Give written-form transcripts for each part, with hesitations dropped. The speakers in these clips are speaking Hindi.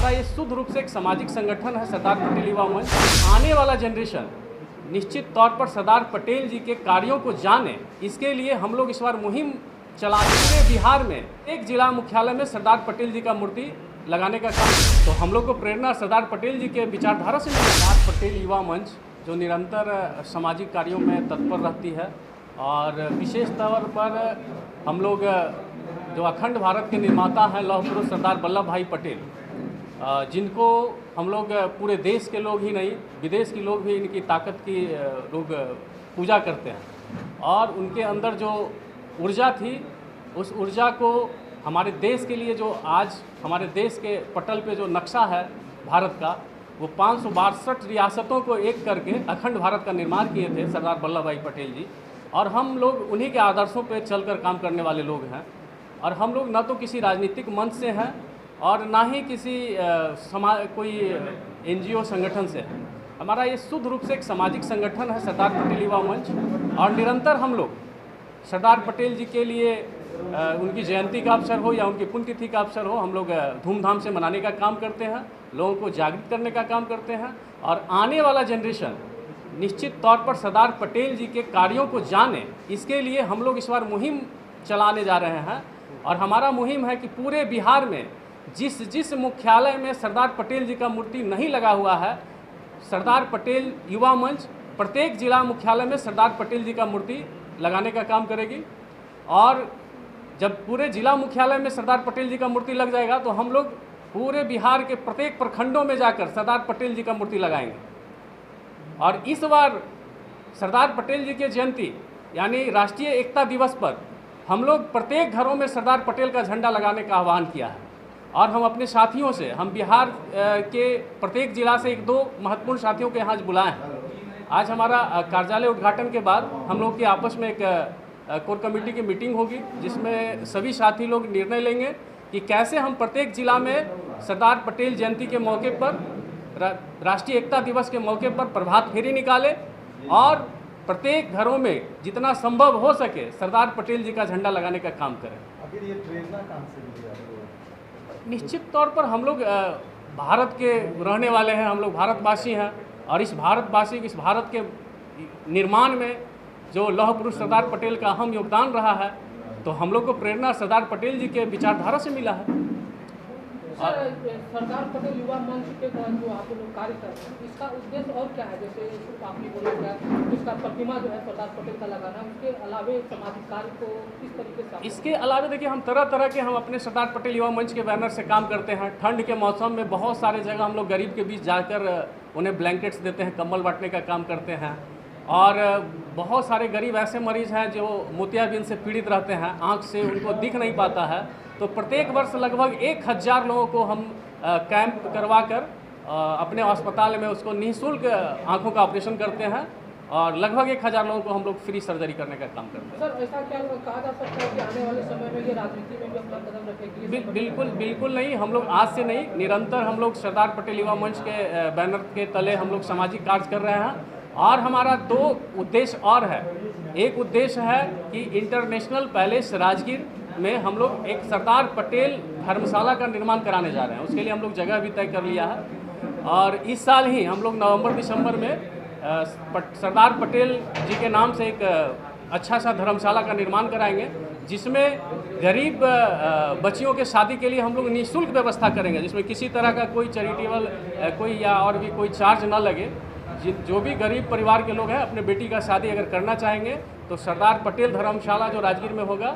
हमारा ये शुद्ध रूप से एक सामाजिक संगठन है सरदार पटेल युवा मंच। आने वाला जनरेशन निश्चित तौर पर सरदार पटेल जी के कार्यों को जाने, इसके लिए हम लोग इस बार मुहिम चला पूरे बिहार में एक जिला मुख्यालय में सरदार पटेल जी का मूर्ति लगाने का काम। तो हम लोग को प्रेरणा सरदार पटेल जी के विचारधारा से मिली। सरदार पटेल युवा मंच जो निरंतर सामाजिक कार्यों में तत्पर रहती है और विशेष तौर पर हम लोग जो अखंड भारत के निर्माता हैं लौह पुरुष सरदार वल्लभ भाई पटेल, जिनको हम लोग पूरे देश के लोग ही नहीं विदेश के लोग भी इनकी ताकत की लोग पूजा करते हैं और उनके अंदर जो ऊर्जा थी उस ऊर्जा को हमारे देश के लिए जो आज हमारे देश के पटल पे जो नक्शा है भारत का, वो 562 रियासतों को एक करके अखंड भारत का निर्माण किए थे सरदार वल्लभ भाई पटेल जी। और हम लोग उन्हीं के आदर्शों पे चलकर काम करने वाले लोग हैं। और हम लोग न तो किसी राजनीतिक मंच से हैं और ना ही किसी कोई NGO संगठन से है। हमारा ये शुद्ध रूप से एक सामाजिक संगठन है सरदार पटेल युवा मंच। और निरंतर हम लोग सरदार पटेल जी के लिए उनकी जयंती का अवसर हो या उनकी पुण्यतिथि का अवसर हो, हम लोग धूमधाम से मनाने का काम करते हैं, लोगों को जागृत करने का काम करते हैं। और आने वाला जनरेशन निश्चित तौर पर सरदार पटेल जी के कार्यों को जाने, इसके लिए हम लोग इस बार मुहिम चलाने जा रहे हैं। और हमारा मुहिम है कि पूरे बिहार में जिस मुख्यालय में सरदार पटेल जी का मूर्ति नहीं लगा हुआ है, सरदार पटेल युवा मंच प्रत्येक जिला मुख्यालय में सरदार पटेल जी का मूर्ति लगाने का काम करेगी। और जब पूरे जिला मुख्यालय में सरदार पटेल जी का मूर्ति लग जाएगा तो हम लोग पूरे बिहार के प्रत्येक प्रखंडों में जाकर सरदार पटेल जी का मूर्ति लगाएंगे। और इस बार सरदार पटेल जी की जयंती यानी राष्ट्रीय एकता दिवस पर हम लोग प्रत्येक घरों में सरदार पटेल का झंडा लगाने का आह्वान किया है। और हम अपने साथियों से, हम बिहार के प्रत्येक जिला से 1-2 महत्वपूर्ण साथियों के यहाँ बुलाए हैं। आज हमारा कार्यालय उद्घाटन के बाद हम लोग की आपस में एक कोर कमेटी की मीटिंग होगी, जिसमें सभी साथी लोग निर्णय लेंगे कि कैसे हम प्रत्येक जिला में सरदार पटेल जयंती के मौके पर, राष्ट्रीय एकता दिवस के मौके पर प्रभात फेरी निकालें और प्रत्येक घरों में जितना संभव हो सके सरदार पटेल जी का झंडा लगाने का काम करें। आखिर ये प्रेरणा कहाँ से मिली आपको? निश्चित तौर पर हम लोग भारत के रहने वाले हैं, हम लोग भारतवासी हैं। और इस भारत के निर्माण में जो लौह पुरुष सरदार पटेल का अहम योगदान रहा है, तो हम लोग को प्रेरणा सरदार पटेल जी के विचारधारा से मिला है। सरदार पटेल युवा मंच के तहत जो आप लोग कार्य कर रहे हैं, इसका उद्देश्य और क्या है? जैसे आपने बोला इसका प्रतिमा जो है सरदार पटेल का लगाना, उसके अलावे सामाजिक कार्य को किस तरीके से? इसके अलावे देखिए, हम तरह तरह के हम अपने सरदार पटेल युवा मंच के बैनर से काम करते हैं। ठंड के मौसम में बहुत सारे जगह हम लोग गरीब के बीच जाकर उन्हें ब्लैंकेट्स देते हैं, कंबल बांटने का काम करते हैं। और बहुत सारे गरीब ऐसे मरीज़ हैं जो मोतियाबिंद से पीड़ित रहते हैं, आँख से उनको दिख नहीं पाता है। तो प्रत्येक वर्ष लगभग 1000 लोगों को हम कैंप करवा कर अपने अस्पताल में उसको निःशुल्क आँखों का ऑपरेशन करते हैं और लगभग 1000 लोगों को हम लोग फ्री सर्जरी करने का काम करते हैं। सर, ऐसा क्या कहा जा सकता है कि आने वाले समय में ये राजनीति में भी अपना कदम रखेगी? बिल्कुल नहीं। हम लोग आज से नहीं, निरंतर हम लोग सरदार पटेल युवा मंच के बैनर के तले हम लोग सामाजिक कार्य कर रहे हैं। और हमारा 2 उद्देश्य और है। एक उद्देश्य है कि इंटरनेशनल पैलेस राजगीर में हम लोग एक सरदार पटेल धर्मशाला का निर्माण कराने जा रहे हैं। उसके लिए हम लोग जगह भी तय कर लिया है। और इस साल ही हम लोग नवंबर-दिसंबर में सरदार पटेल जी के नाम से एक अच्छा सा धर्मशाला का निर्माण कराएंगे, जिसमें गरीब बच्चियों के शादी के लिए हम लोग निःशुल्क व्यवस्था करेंगे, जिसमें किसी तरह का कोई चैरिटेबल कोई या और भी कोई चार्ज ना लगे। जो भी गरीब परिवार के लोग हैं अपने बेटी का शादी अगर करना चाहेंगे तो सरदार पटेल धर्मशाला जो राजगीर में होगा,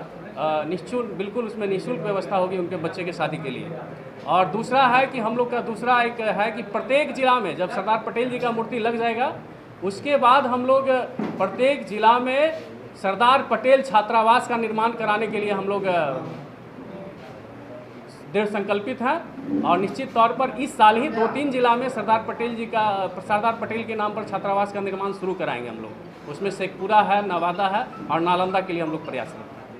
बिल्कुल उसमें निःशुल्क व्यवस्था होगी उनके बच्चे के शादी के लिए। और दूसरा है कि हम लोग का दूसरा एक है कि प्रत्येक जिला में जब सरदार पटेल जी का मूर्ति लग जाएगा, उसके बाद हम लोग प्रत्येक जिला में सरदार पटेल छात्रावास का निर्माण कराने के लिए हम लोग दृढ़ संकल्पित हैं। और निश्चित तौर पर इस साल ही 2-3 जिला में सरदार पटेल के नाम पर छात्रावास का निर्माण शुरू कराएंगे हम लोग। उसमें शेखपुरा है, नवादा है और नालंदा के लिए हम लोग प्रयास करेंगे।